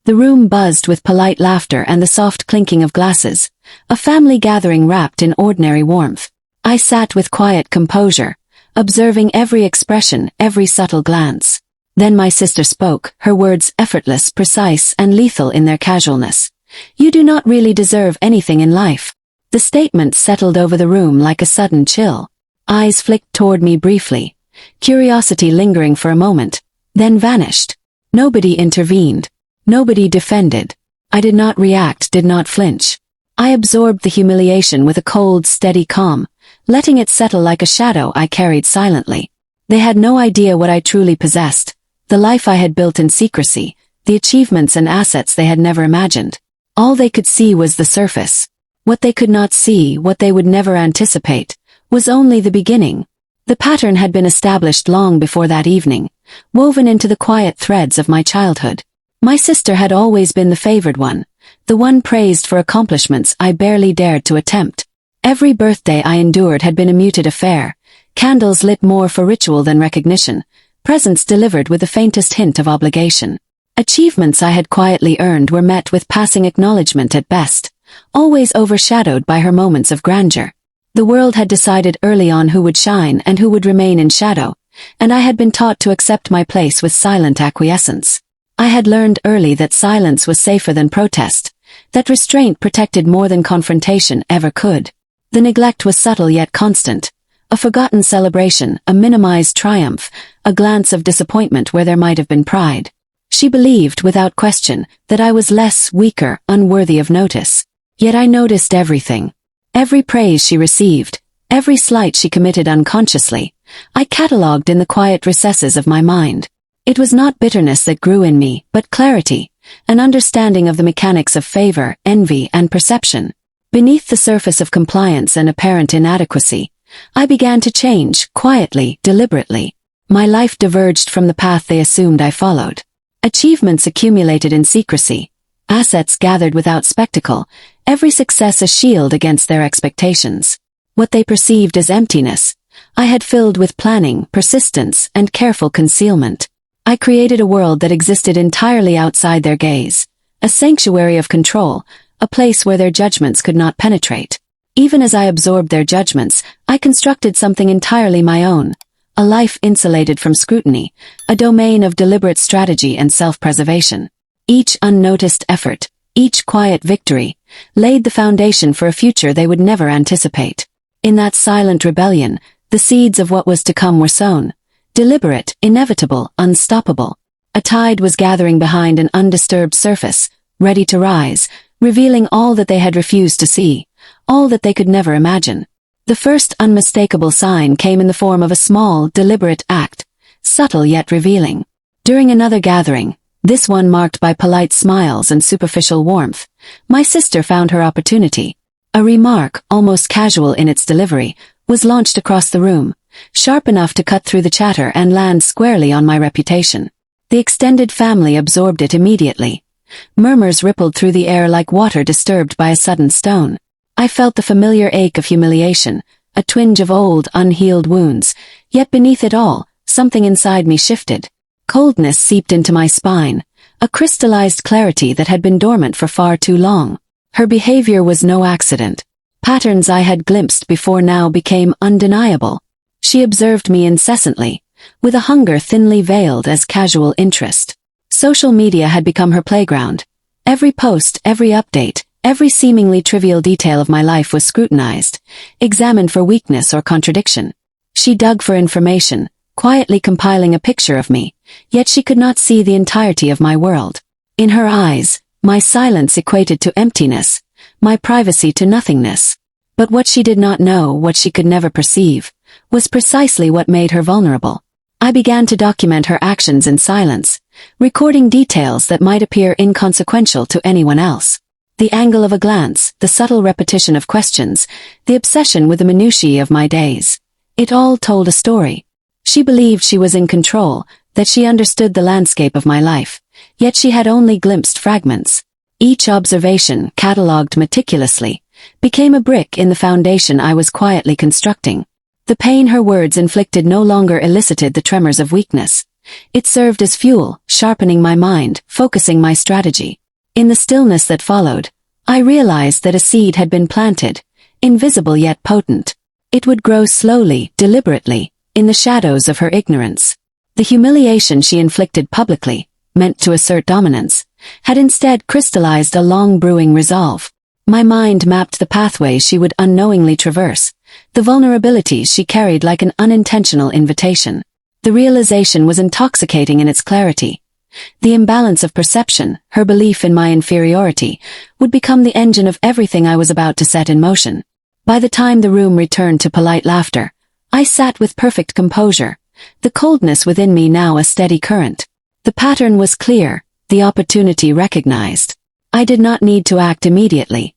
The room buzzed with polite laughter and the soft clinking of glasses, a family gathering wrapped in ordinary warmth. I sat with quiet composure, observing every expression, every subtle glance. Then my sister spoke, her words effortless, precise, and lethal in their casualness. "You do not really deserve anything in life." The statement settled over the room like a sudden chill. Eyes flicked toward me briefly, curiosity lingering for a moment, then vanished. Nobody intervened. Nobody defended. I did not react, did not flinch. I absorbed the humiliation with a cold, steady calm, letting it settle like a shadow I carried silently. They had no idea what I truly possessed, the life I had built in secrecy, the achievements and assets they had never imagined. All they could see was the surface. What they could not see, what they would never anticipate, was only the beginning. The pattern had been established long before that evening, woven into the quiet threads of my childhood. My sister had always been the favored one, the one praised for accomplishments I barely dared to attempt. Every birthday I endured had been a muted affair, candles lit more for ritual than recognition, presents delivered with the faintest hint of obligation. Achievements I had quietly earned were met with passing acknowledgement at best, always overshadowed by her moments of grandeur. The world had decided early on who would shine and who would remain in shadow, and I had been taught to accept my place with silent acquiescence. I had learned early that silence was safer than protest, that restraint protected more than confrontation ever could. The neglect was subtle yet constant, a forgotten celebration, a minimized triumph, a glance of disappointment where there might have been pride. She believed, without question, that I was less, weaker, unworthy of notice. Yet I noticed everything. Every praise she received, every slight she committed unconsciously, I catalogued in the quiet recesses of my mind. It was not bitterness that grew in me, but clarity, an understanding of the mechanics of favor, envy, and perception. Beneath the surface of compliance and apparent inadequacy, I began to change, quietly, deliberately. My life diverged from the path they assumed I followed. Achievements accumulated in secrecy, assets gathered without spectacle, every success a shield against their expectations. What they perceived as emptiness, I had filled with planning, persistence, and careful concealment. I created a world that existed entirely outside their gaze, a sanctuary of control, a place where their judgments could not penetrate. Even as I absorbed their judgments, I constructed something entirely my own, a life insulated from scrutiny, a domain of deliberate strategy and self-preservation. Each unnoticed effort, each quiet victory, laid the foundation for a future they would never anticipate. In that silent rebellion, the seeds of what was to come were sown. Deliberate, inevitable, unstoppable. A tide was gathering behind an undisturbed surface, ready to rise, revealing all that they had refused to see, all that they could never imagine. The first unmistakable sign came in the form of a small, deliberate act, subtle yet revealing. During another gathering, this one marked by polite smiles and superficial warmth, my sister found her opportunity. A remark, almost casual in its delivery, was launched across the room, sharp enough to cut through the chatter and land squarely on my reputation. The extended family absorbed it immediately. Murmurs rippled through the air like water disturbed by a sudden stone. I felt the familiar ache of humiliation, a twinge of old, unhealed wounds, yet beneath it all, something inside me shifted. Coldness seeped into my spine, a crystallized clarity that had been dormant for far too long. Her behavior was no accident. Patterns I had glimpsed before now became undeniable. She observed me incessantly, with a hunger thinly veiled as casual interest. Social media had become her playground. Every post, every update, every seemingly trivial detail of my life was scrutinized, examined for weakness or contradiction. She dug for information, quietly compiling a picture of me, yet she could not see the entirety of my world. In her eyes, my silence equated to emptiness, my privacy to nothingness. But what she did not know, what she could never perceive, was precisely what made her vulnerable. I began to document her actions in silence, recording details that might appear inconsequential to anyone else. The angle of a glance, the subtle repetition of questions, the obsession with the minutiae of my days. It all told a story. She believed she was in control, that she understood the landscape of my life, yet she had only glimpsed fragments. Each observation, catalogued meticulously, became a brick in the foundation I was quietly constructing. The pain her words inflicted no longer elicited the tremors of weakness. It served as fuel, sharpening my mind, focusing my strategy. In the stillness that followed, I realized that a seed had been planted, invisible yet potent. It would grow slowly, deliberately, in the shadows of her ignorance. The humiliation she inflicted publicly, meant to assert dominance, had instead crystallized a long-brewing resolve. My mind mapped the pathways she would unknowingly traverse, the vulnerabilities she carried like an unintentional invitation. The realization was intoxicating in its clarity. The imbalance of perception, her belief in my inferiority, would become the engine of everything I was about to set in motion. By the time the room returned to polite laughter, I sat with perfect composure, the coldness within me now a steady current. The pattern was clear, the opportunity recognized. I did not need to act immediately.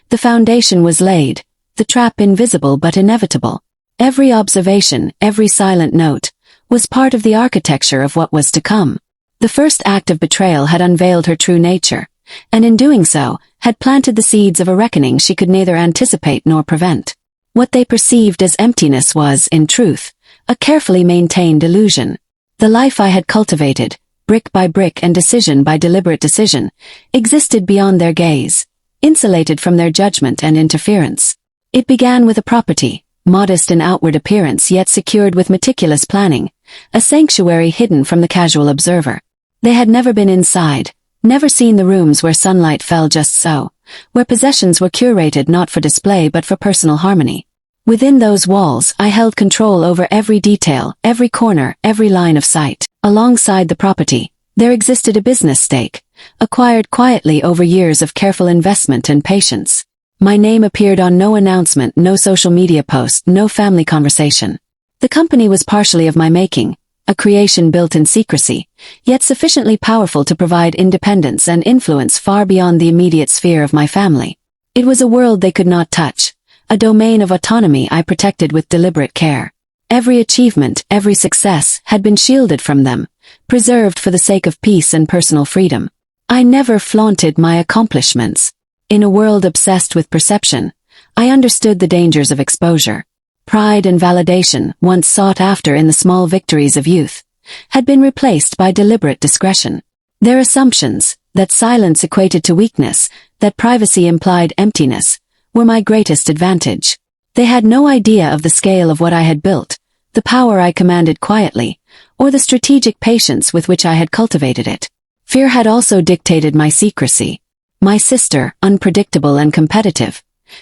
The foundation was laid, the trap invisible but inevitable. Every observation, every silent note, was part of the architecture of what was to come. The first act of betrayal had unveiled her true nature, and in doing so, had planted the seeds of a reckoning she could neither anticipate nor prevent. What they perceived as emptiness was, in truth, a carefully maintained illusion. The life I had cultivated, brick by brick and decision by deliberate decision, existed beyond their gaze, insulated from their judgment and interference. It began with a property, modest in outward appearance yet secured with meticulous planning, a sanctuary hidden from the casual observer. They had never been inside, never seen the rooms where sunlight fell just so, where possessions were curated not for display but for personal harmony. Within those walls I held control over every detail, every corner, every line of sight. Alongside the property, there existed a business stake, acquired quietly over years of careful investment and patience. My name appeared on no announcement, no social media post, no family conversation. The company was partially of my making, a creation built in secrecy, yet sufficiently powerful to provide independence and influence far beyond the immediate sphere of my family. It was a world they could not touch, a domain of autonomy I protected with deliberate care. Every achievement, every success had been shielded from them, preserved for the sake of peace and personal freedom. I never flaunted my accomplishments. In a world obsessed with perception, I understood the dangers of exposure. Pride and validation, once sought after in the small victories of youth, had been replaced by deliberate discretion. Their assumptions, that silence equated to weakness, that privacy implied emptiness, were my greatest advantage. They had no idea of the scale of what I had built, the power I commanded quietly, or the strategic patience with which I had cultivated it. Fear had also dictated my secrecy. My sister, unpredictable and competitive,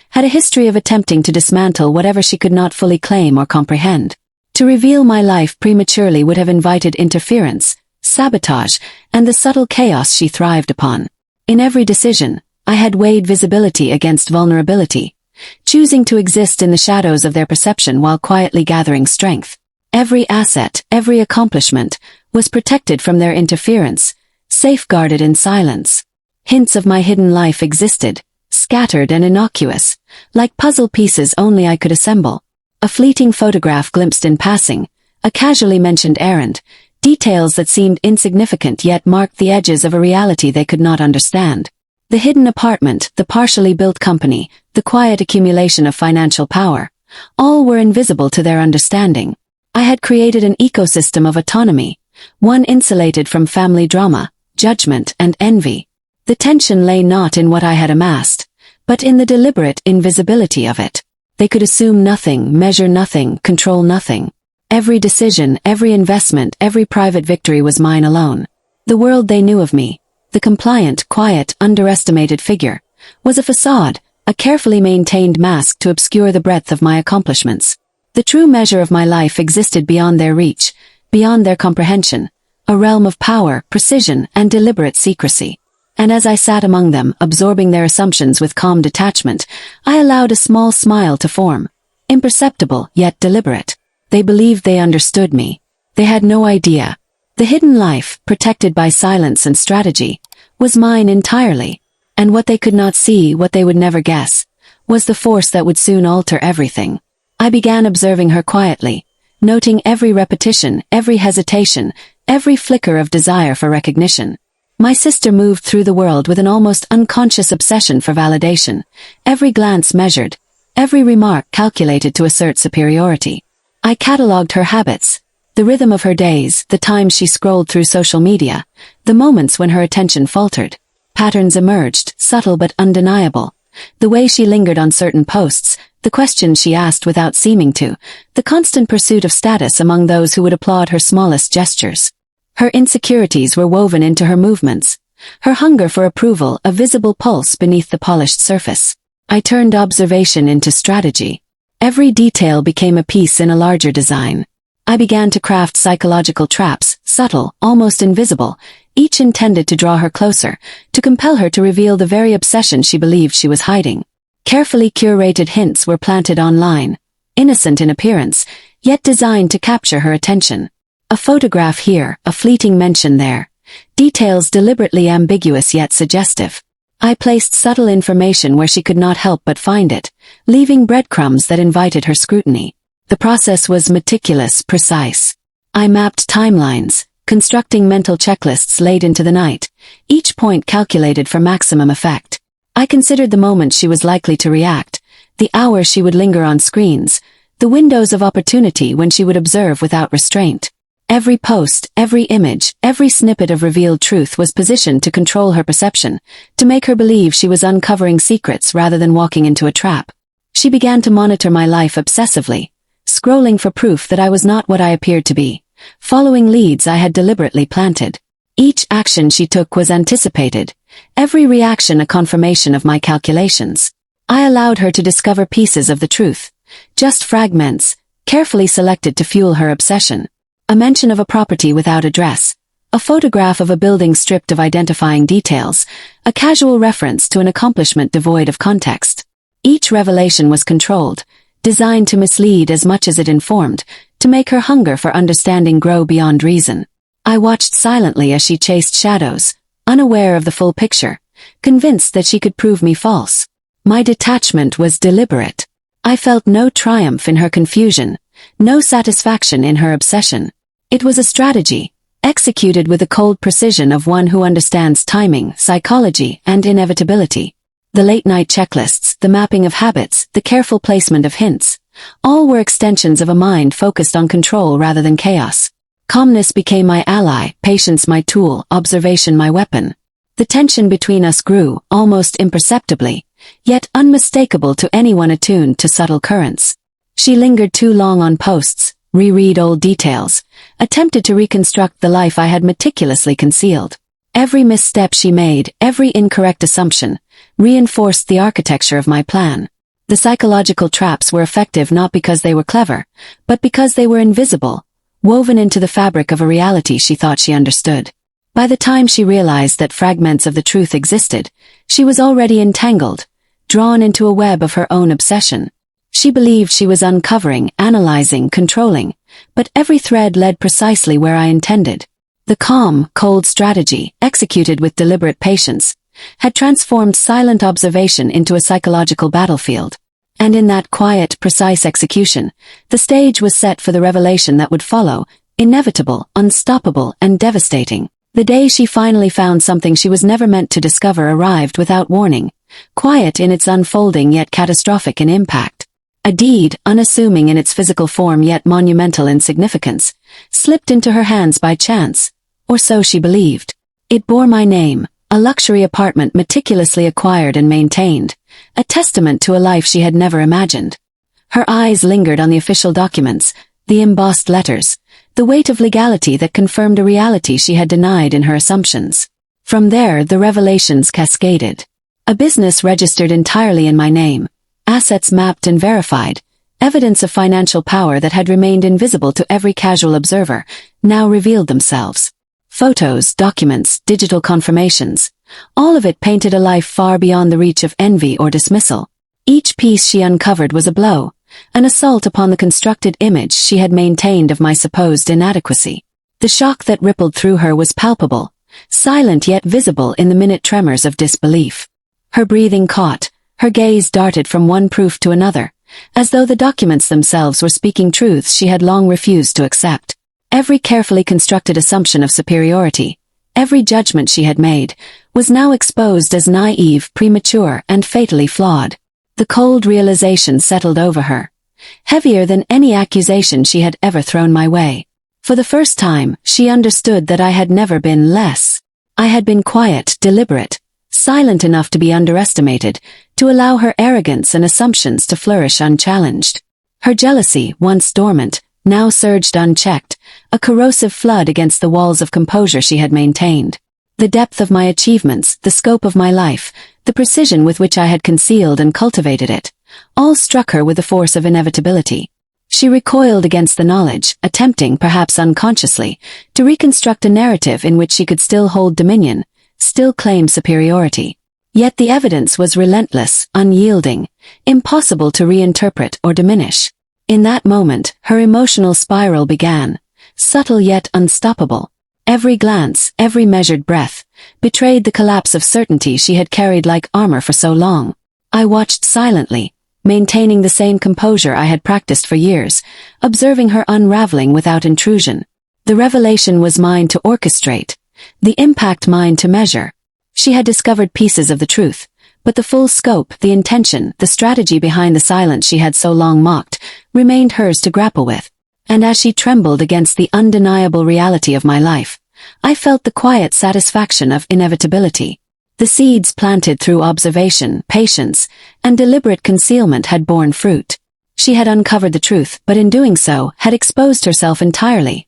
had a history of attempting to dismantle whatever she could not fully claim or comprehend. To reveal my life prematurely would have invited interference, sabotage, and the subtle chaos she thrived upon. In every decision, I had weighed visibility against vulnerability, choosing to exist in the shadows of their perception while quietly gathering strength. Every asset, every accomplishment, was protected from their interference, safeguarded in silence. Hints of my hidden life existed, scattered and innocuous, like puzzle pieces only I could assemble. A fleeting photograph glimpsed in passing, a casually mentioned errand, details that seemed insignificant yet marked the edges of a reality they could not understand. The hidden apartment, the partially built company, the quiet accumulation of financial power, all were invisible to their understanding. I had created an ecosystem of autonomy, one insulated from family drama, judgment, and envy. The tension lay not in what I had amassed, but in the deliberate invisibility of it. They could assume nothing, measure nothing, control nothing. Every decision, every investment, every private victory was mine alone. The world they knew of me, the compliant, quiet, underestimated figure, was a facade, a carefully maintained mask to obscure the breadth of my accomplishments. The true measure of my life existed beyond their reach, beyond their comprehension, a realm of power, precision, and deliberate secrecy. And as I sat among them, absorbing their assumptions with calm detachment, I allowed a small smile to form. Imperceptible, yet deliberate. They believed they understood me. They had no idea. The hidden life, protected by silence and strategy, was mine entirely. And what they could not see, what they would never guess, was the force that would soon alter everything. I began observing her quietly, noting every repetition, every hesitation, every flicker of desire for recognition. My sister moved through the world with an almost unconscious obsession for validation, every glance measured, every remark calculated to assert superiority. I catalogued her habits, The rhythm of her days, the times she scrolled through social media, the moments when her attention faltered. Patterns emerged, subtle but undeniable. The way she lingered on certain posts, the questions she asked without seeming to, the constant pursuit of status among those who would applaud her smallest gestures. Her insecurities were woven into her movements. Her hunger for approval, a visible pulse beneath the polished surface. I turned observation into strategy. Every detail became a piece in a larger design. I began to craft psychological traps, subtle, almost invisible, each intended to draw her closer, to compel her to reveal the very obsession she believed she was hiding. Carefully curated hints were planted online, innocent in appearance, yet designed to capture her attention. A photograph here, a fleeting mention there. Details deliberately ambiguous yet suggestive. I placed subtle information where she could not help but find it, leaving breadcrumbs that invited her scrutiny. The process was meticulous, precise. I mapped timelines, constructing mental checklists late into the night, each point calculated for maximum effect. I considered the moment she was likely to react, the hours she would linger on screens, the windows of opportunity when she would observe without restraint. Every post, every image, every snippet of revealed truth was positioned to control her perception, to make her believe she was uncovering secrets rather than walking into a trap. She began to monitor my life obsessively, scrolling for proof that I was not what I appeared to be, following leads I had deliberately planted. Each action she took was anticipated, every reaction a confirmation of my calculations. I allowed her to discover pieces of the truth, just fragments, carefully selected to fuel her obsession. A mention of a property without address, a photograph of a building stripped of identifying details, a casual reference to an accomplishment devoid of context. Each revelation was controlled, designed to mislead as much as it informed, to make her hunger for understanding grow beyond reason. I watched silently as she chased shadows, unaware of the full picture, convinced that she could prove me false. My detachment was deliberate. I felt no triumph in her confusion, no satisfaction in her obsession. It was a strategy, executed with the cold precision of one who understands timing, psychology, and inevitability. The late-night checklists, the mapping of habits, the careful placement of hints, all were extensions of a mind focused on control rather than chaos. Calmness became my ally, patience my tool, observation my weapon. The tension between us grew, almost imperceptibly, yet unmistakable to anyone attuned to subtle currents. She lingered too long on posts, reread old details, attempted to reconstruct the life I had meticulously concealed. Every misstep she made, every incorrect assumption, reinforced the architecture of my plan. The psychological traps were effective not because they were clever, but because they were invisible, woven into the fabric of a reality she thought she understood. By the time she realized that fragments of the truth existed, she was already entangled, drawn into a web of her own obsession. She believed she was uncovering, analyzing, controlling, but every thread led precisely where I intended. The calm, cold strategy, executed with deliberate patience, had transformed silent observation into a psychological battlefield. And in that quiet, precise execution, the stage was set for the revelation that would follow, inevitable, unstoppable, and devastating. The day she finally found something she was never meant to discover arrived without warning, quiet in its unfolding yet catastrophic in impact. A deed, unassuming in its physical form yet monumental in significance, slipped into her hands by chance, or so she believed. It bore my name, a luxury apartment meticulously acquired and maintained, a testament to a life she had never imagined. Her eyes lingered on the official documents, the embossed letters, the weight of legality that confirmed a reality she had denied in her assumptions. From there the revelations cascaded. A business registered entirely in my name, assets mapped and verified, evidence of financial power that had remained invisible to every casual observer, now revealed themselves. Photos, documents, digital confirmations, all of it painted a life far beyond the reach of envy or dismissal. Each piece she uncovered was a blow, an assault upon the constructed image she had maintained of my supposed inadequacy. The shock that rippled through her was palpable, silent yet visible in the minute tremors of disbelief. Her breathing caught, her gaze darted from one proof to another, as though the documents themselves were speaking truths she had long refused to accept. Every carefully constructed assumption of superiority, every judgment she had made, was now exposed as naive, premature, and fatally flawed. The cold realization settled over her, heavier than any accusation she had ever thrown my way. For the first time, she understood that I had never been less. I had been quiet, deliberate, silent enough to be underestimated, to allow her arrogance and assumptions to flourish unchallenged. Her jealousy, once dormant, now surged unchecked, a corrosive flood against the walls of composure she had maintained. The depth of my achievements, the scope of my life, the precision with which I had concealed and cultivated it, all struck her with the force of inevitability. She recoiled against the knowledge, attempting, perhaps unconsciously, to reconstruct a narrative in which she could still hold dominion, still claim superiority. Yet the evidence was relentless, unyielding, impossible to reinterpret or diminish. In that moment, her emotional spiral began, subtle yet unstoppable. Every glance, every measured breath, betrayed the collapse of certainty she had carried like armor for so long. I watched silently, maintaining the same composure I had practiced for years, observing her unraveling without intrusion. The revelation was mine to orchestrate, the impact mine to measure. She had discovered pieces of the truth, but the full scope, the intention, the strategy behind the silence she had so long mocked, remained hers to grapple with. And as she trembled against the undeniable reality of my life, I felt the quiet satisfaction of inevitability. The seeds planted through observation, patience, and deliberate concealment had borne fruit. She had uncovered the truth, but in doing so, had exposed herself entirely.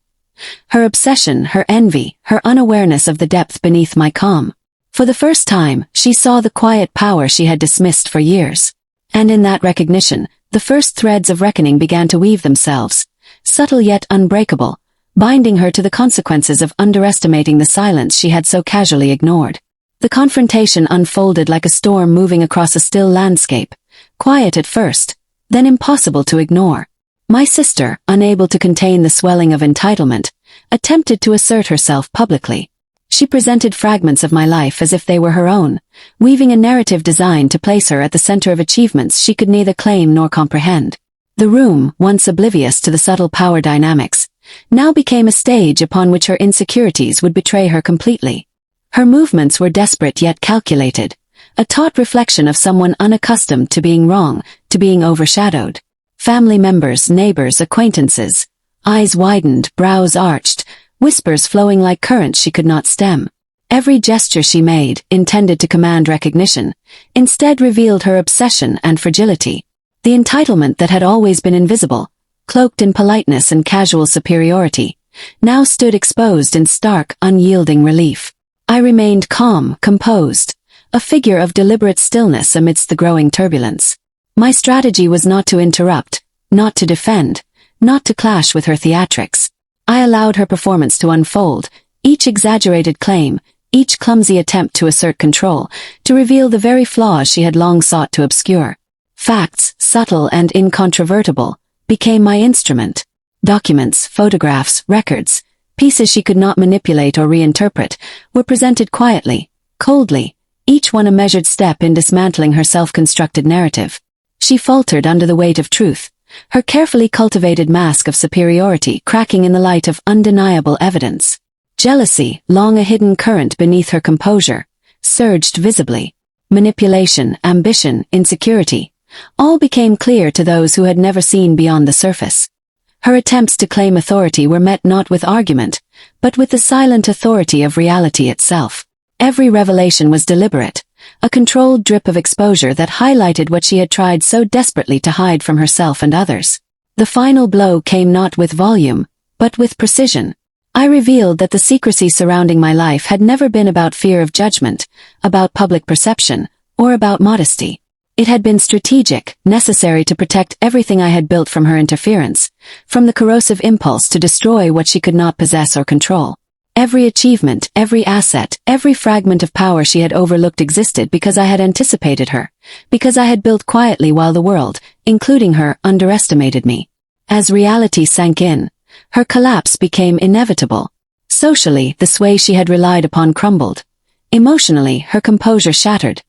Her obsession, her envy, her unawareness of the depth beneath my calm. For the first time, she saw the quiet power she had dismissed for years. And in that recognition, the first threads of reckoning began to weave themselves, subtle yet unbreakable, binding her to the consequences of underestimating the silence she had so casually ignored. The confrontation unfolded like a storm moving across a still landscape, quiet at first, then impossible to ignore. My sister, unable to contain the swelling of entitlement, attempted to assert herself publicly. She presented fragments of my life as if they were her own, weaving a narrative designed to place her at the center of achievements she could neither claim nor comprehend. The room, once oblivious to the subtle power dynamics, now became a stage upon which her insecurities would betray her completely. Her movements were desperate yet calculated, a taut reflection of someone unaccustomed to being wrong, to being overshadowed. Family members, neighbors, acquaintances, eyes widened, brows arched, whispers flowing like currents she could not stem. Every gesture she made, intended to command recognition, instead revealed her obsession and fragility. The entitlement that had always been invisible, cloaked in politeness and casual superiority, now stood exposed in stark, unyielding relief. I remained calm, composed, a figure of deliberate stillness amidst the growing turbulence. My strategy was not to interrupt, not to defend, not to clash with her theatrics. I allowed her performance to unfold, each exaggerated claim, each clumsy attempt to assert control, to reveal the very flaws she had long sought to obscure. Facts, subtle and incontrovertible, became my instrument. Documents, photographs, records, pieces she could not manipulate or reinterpret, were presented quietly, coldly, each one a measured step in dismantling her self-constructed narrative. She faltered under the weight of truth, her carefully cultivated mask of superiority cracking in the light of undeniable evidence. Jealousy, long a hidden current beneath her composure, surged visibly. Manipulation, ambition, insecurity, all became clear to those who had never seen beyond the surface. Her attempts to claim authority were met not with argument, but with the silent authority of reality itself. Every revelation was deliberate, a controlled drip of exposure that highlighted what she had tried so desperately to hide from herself and others. The final blow came not with volume, but with precision. I revealed that the secrecy surrounding my life had never been about fear of judgment, about public perception, or about modesty. It had been strategic, necessary to protect everything I had built from her interference, from the corrosive impulse to destroy what she could not possess or control. Every achievement, every asset, every fragment of power she had overlooked existed because I had anticipated her, because I had built quietly while the world, including her, underestimated me. As reality sank in, her collapse became inevitable. Socially, the sway she had relied upon crumbled. Emotionally, her composure shattered.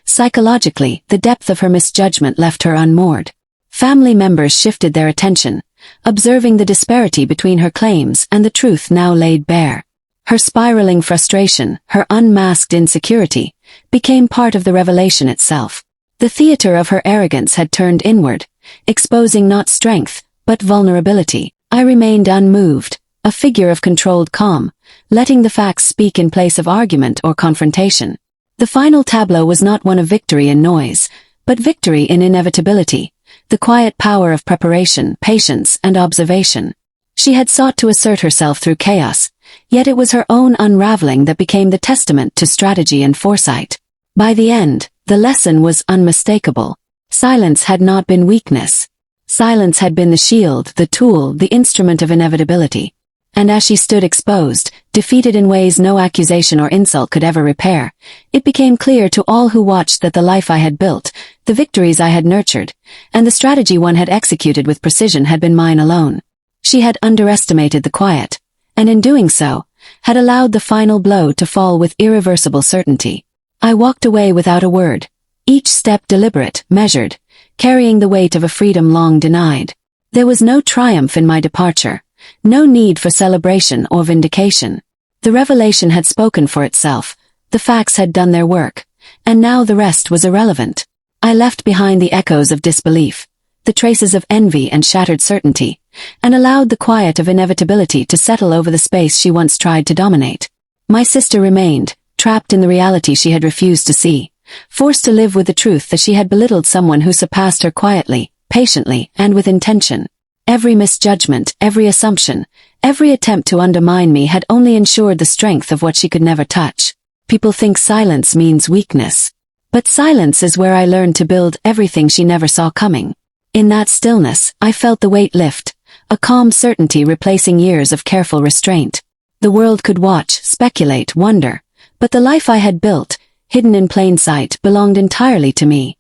Psychologically, the depth of her misjudgment left her unmoored. Family members shifted their attention, observing the disparity between her claims and the truth now laid bare. Her spiraling frustration, her unmasked insecurity, became part of the revelation itself. The theater of her arrogance had turned inward, exposing not strength, but vulnerability. I remained unmoved, a figure of controlled calm, letting the facts speak in place of argument or confrontation. The final tableau was not one of victory in noise, but victory in inevitability, the quiet power of preparation, patience, and observation. She had sought to assert herself through chaos, yet it was her own unraveling that became the testament to strategy and foresight. By the end, the lesson was unmistakable. Silence had not been weakness. Silence had been the shield, the tool, the instrument of inevitability. And as she stood exposed, defeated in ways no accusation or insult could ever repair, it became clear to all who watched that the life I had built, the victories I had nurtured, and the strategy one had executed with precision had been mine alone. She had underestimated the quiet, and in doing so, had allowed the final blow to fall with irreversible certainty. I walked away without a word, each step deliberate, measured, carrying the weight of a freedom long denied. There was no triumph in my departure, no need for celebration or vindication. The revelation had spoken for itself, the facts had done their work, and now the rest was irrelevant. I left behind the echoes of disbelief, the traces of envy and shattered certainty, and allowed the quiet of inevitability to settle over the space she once tried to dominate. My sister remained, trapped in the reality she had refused to see, forced to live with the truth that she had belittled someone who surpassed her quietly, patiently, and with intention. Every misjudgment, every assumption, every attempt to undermine me had only ensured the strength of what she could never touch. People think silence means weakness. But silence is where I learned to build everything she never saw coming. In that stillness, I felt the weight lift, a calm certainty replacing years of careful restraint. The world could watch, speculate, wonder, but the life I had built, hidden in plain sight, belonged entirely to me.